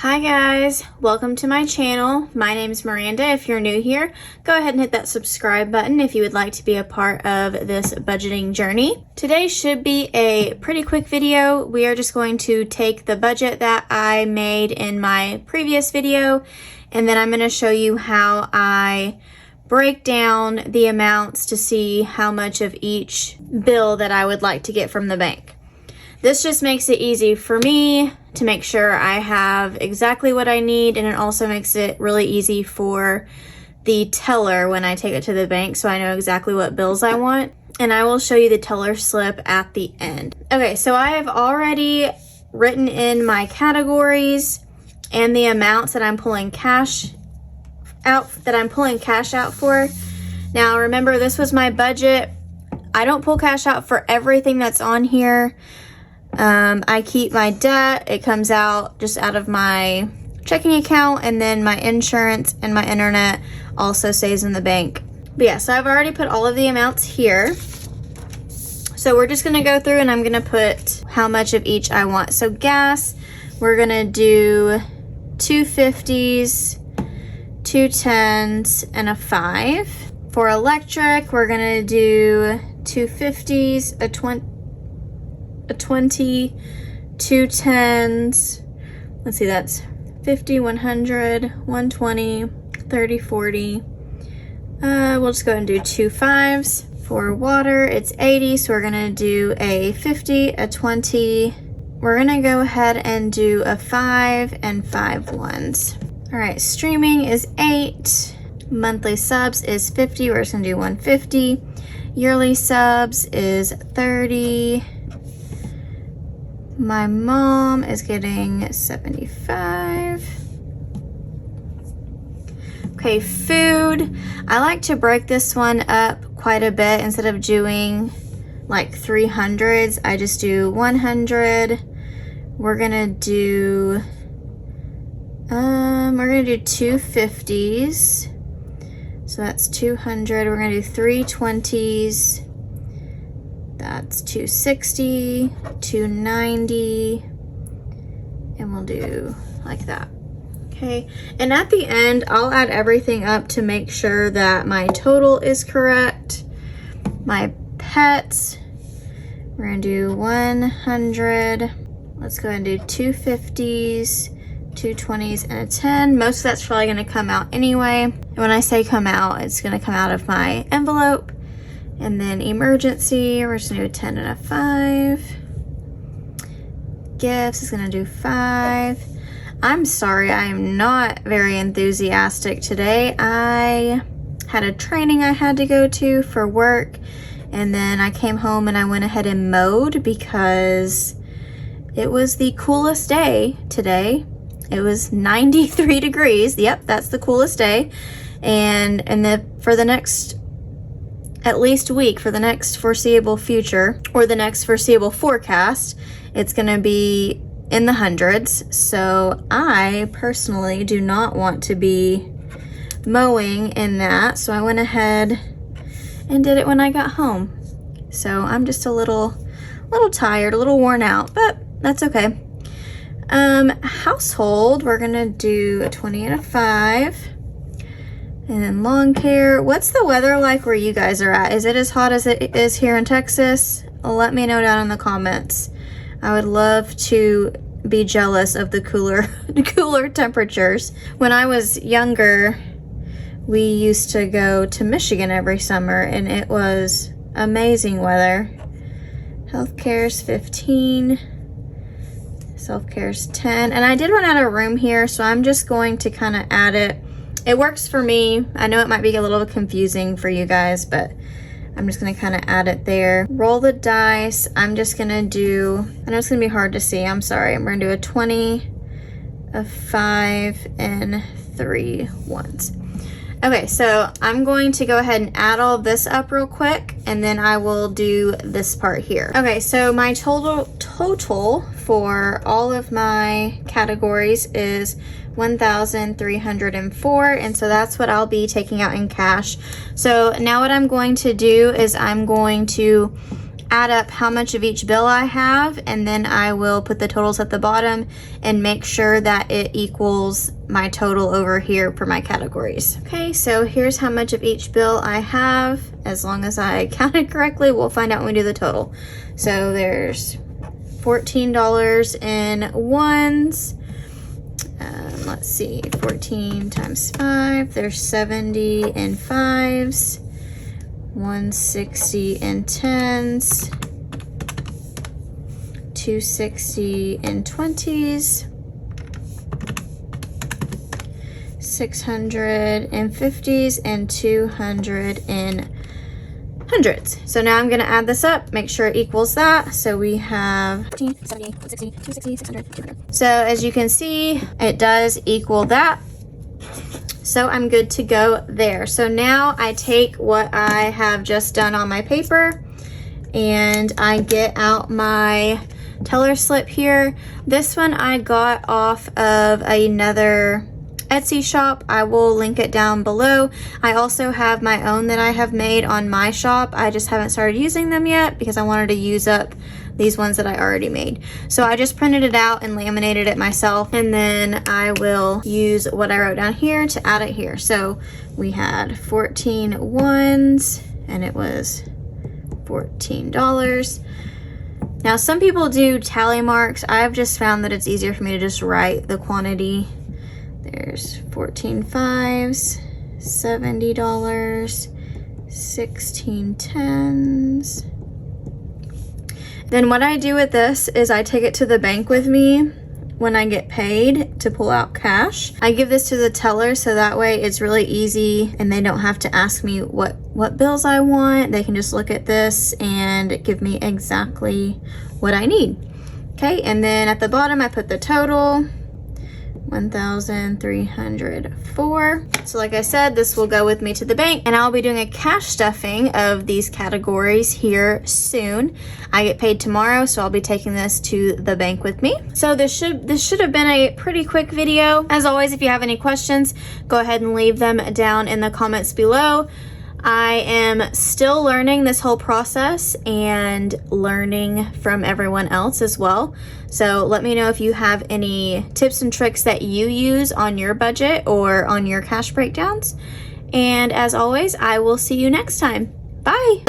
Hi guys, welcome to my channel. My name is Miranda. If you're new here, go ahead and hit that subscribe button if you would like to be a part of this budgeting journey. Today should be a pretty quick video. We are just going to take the budget that I made in my previous video, and then I'm going to show you how I break down the amounts to see how much of each bill that I would like to get from the bank. This just makes it easy for me to make sure I have exactly what I need, and it also makes it really easy for the teller when I take it to the bank, so I know exactly what bills I want. And I will show you the teller slip at the end. Okay, so I have already written in my categories and the amounts that I'm pulling cash out for. Now remember, this was my budget. I don't pull cash out for everything that's on here. I keep my debt. It comes out just out of my checking account, and then my insurance and my internet also stays in the bank. But yeah, so I've already put all of the amounts here. So we're just gonna go through and I'm gonna put how much of each I want. So gas, we're gonna do 2 50s, 2 10s, and a 5. For electric, we're gonna do 2 50s, a 20, 2 10s, let's see, that's 50, 100, 120, 30, 40. We'll just go ahead and do 2 5s. For water, it's 80, so we're gonna do a 50, a 20. We're gonna go ahead and do a 5 and 5 1s. All right, streaming is 8. Monthly subs is 50, we're just gonna do 150. Yearly subs is 30. My mom is getting 75. Okay, food. I like to break this one up quite a bit. Instead of doing like 300s, I just do 100. We're gonna do 2 50s. So that's 200. We're gonna do 3 20s. That's 260, 290, and we'll do like that. Okay, and at the end, I'll add everything up to make sure that my total is correct. My pets, we're gonna do 100. Let's go ahead and do 2 50s, 2 20s, and a 10. Most of that's probably gonna come out anyway. And when I say come out, it's gonna come out of my envelope. And then emergency, we're just gonna do a 10 and a 5. Gifts is gonna do 5. I'm sorry, I am not very enthusiastic today. I had a training I had to go to for work, and then I came home and I went ahead and mowed because it was the coolest day today. It was 93 degrees. Yep, that's the coolest day. And for the next at least week, for the next foreseeable future, or the next foreseeable forecast, it's gonna be in the hundreds. So I personally do not want to be mowing in that. So I went ahead and did it when I got home. So I'm just a little tired, a little worn out, but that's okay. Household, we're gonna do a 20 and a 5. And then lawn care. What's the weather like where you guys are at? Is it as hot as it is here in Texas? Let me know down in the comments. I would love to be jealous of the cooler temperatures. When I was younger, we used to go to Michigan every summer, and it was amazing weather. Healthcare's 15. Self-care's 10. And I did run out of room here, so I'm just going to kind of add it. It works for me. I know it might be a little confusing for you guys, but I'm just gonna kind of add it there. Roll the dice. I'm just gonna do, I know it's gonna be hard to see, I'm sorry. I'm gonna do a 20, a 5, and 3 1s. Okay, so I'm going to go ahead and add all of this up real quick, and then I will do this part here. Okay, so my total for all of my categories is 1,304, and so that's what I'll be taking out in cash. So now what I'm going to do is I'm going to add up how much of each bill I have, and then I will put the totals at the bottom and make sure that it equals my total over here for my categories. Okay, so here's how much of each bill I have. As long as I counted correctly, we'll find out when we do the total. So there's $14 in ones. Let's see, 14 times 5, there's 70 in fives, 160 in tens, 260 in 20s, 600 in 50s, and 200 in hundreds. So now I'm going to add this up, make sure it equals that. So we have 15, 70, 160, 260, 600, 200. So as you can see, it does equal that. So I'm good to go there. So now I take what I have just done on my paper and I get out my teller slip here. This one I got off of another Etsy shop. I will link it down below. I also have my own that I have made on my shop. I just haven't started using them yet because I wanted to use up these ones that I already made. So I just printed it out and laminated it myself, and then I will use what I wrote down here to add it here. So we had 14 ones and it was $14. Now some people do tally marks. I've just found that it's easier for me to just write the quantity. There's 14 fives, $70, 16 tens. Then what I do with this is I take it to the bank with me when I get paid to pull out cash. I give this to the teller so that way it's really easy and they don't have to ask me what bills I want. They can just look at this and give me exactly what I need. Okay, and then at the bottom I put the total. 1,304. So like I said, this will go with me to the bank and I'll be doing a cash stuffing of these categories here soon. I get paid tomorrow, so I'll be taking this to the bank with me. So this should have been a pretty quick video. As always, if you have any questions, go ahead and leave them down in the comments below. I am still learning this whole process and learning from everyone else as well. So let me know if you have any tips and tricks that you use on your budget or on your cash breakdowns. And as always, I will see you next time. Bye.